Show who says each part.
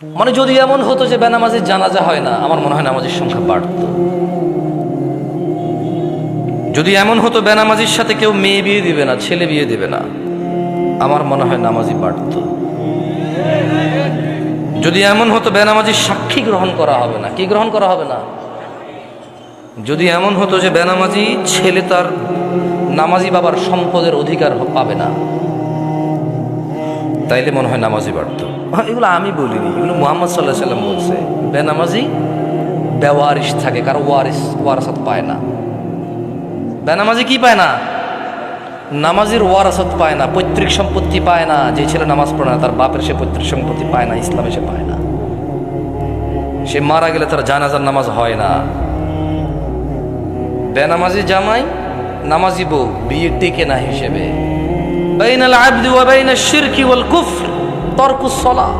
Speaker 1: মানে যদি এমন হতো যে বেনামাজির জানাজা হয় না, আমার মনে হয় নামাজের সংখ্যা বাড়ত। যদি এমন হতো বেনামাজির সাথে কেউ মেয়ে বিয়ে দিবে না, ছেলে বিয়ে দিবে না, আমার মনে হয় নামাজি বাড়ত। যদি এমন হতো বেনামাজির সাক্ষী গ্রহণ করা হবে না, কি গ্রহণ করা হবে না, যদি এমন হতো যে বেনামাজি ছেলে তার নামাজি বাবার সম্পদের অধিকার পাবে না, তাইলে মনে হয় নামাজি বাড়ত। এগুলো আমি বলিনি, এগুলো মুহাম্মদ সাল্লাল্লাহু আলাইহি সাল্লাম বলছে। বেনামাজি বেওয়ারিশ থাকে, কারো ওয়ারাসাত পায় না। বেনামাজি কি পায় না? নামাজির ওয়ারাসাত পায় না, পৈতৃক সম্পত্তি পায় না। যে ছেলে নামাজ পড়ে না তার বাপের সে পৈতৃক সম্পত্তি পায় না, ইসলামে সে পায় না। সে মারা গেলে তার জানাজার নামাজ হয় না। বেনামাজি জামাই নামাজি বউ বিয়ে টেকে না হিসেবে। বাইনাল আবদি ওয়া বাইনাশ শিরকি ওয়াল কুফর তারকুস সালাহ।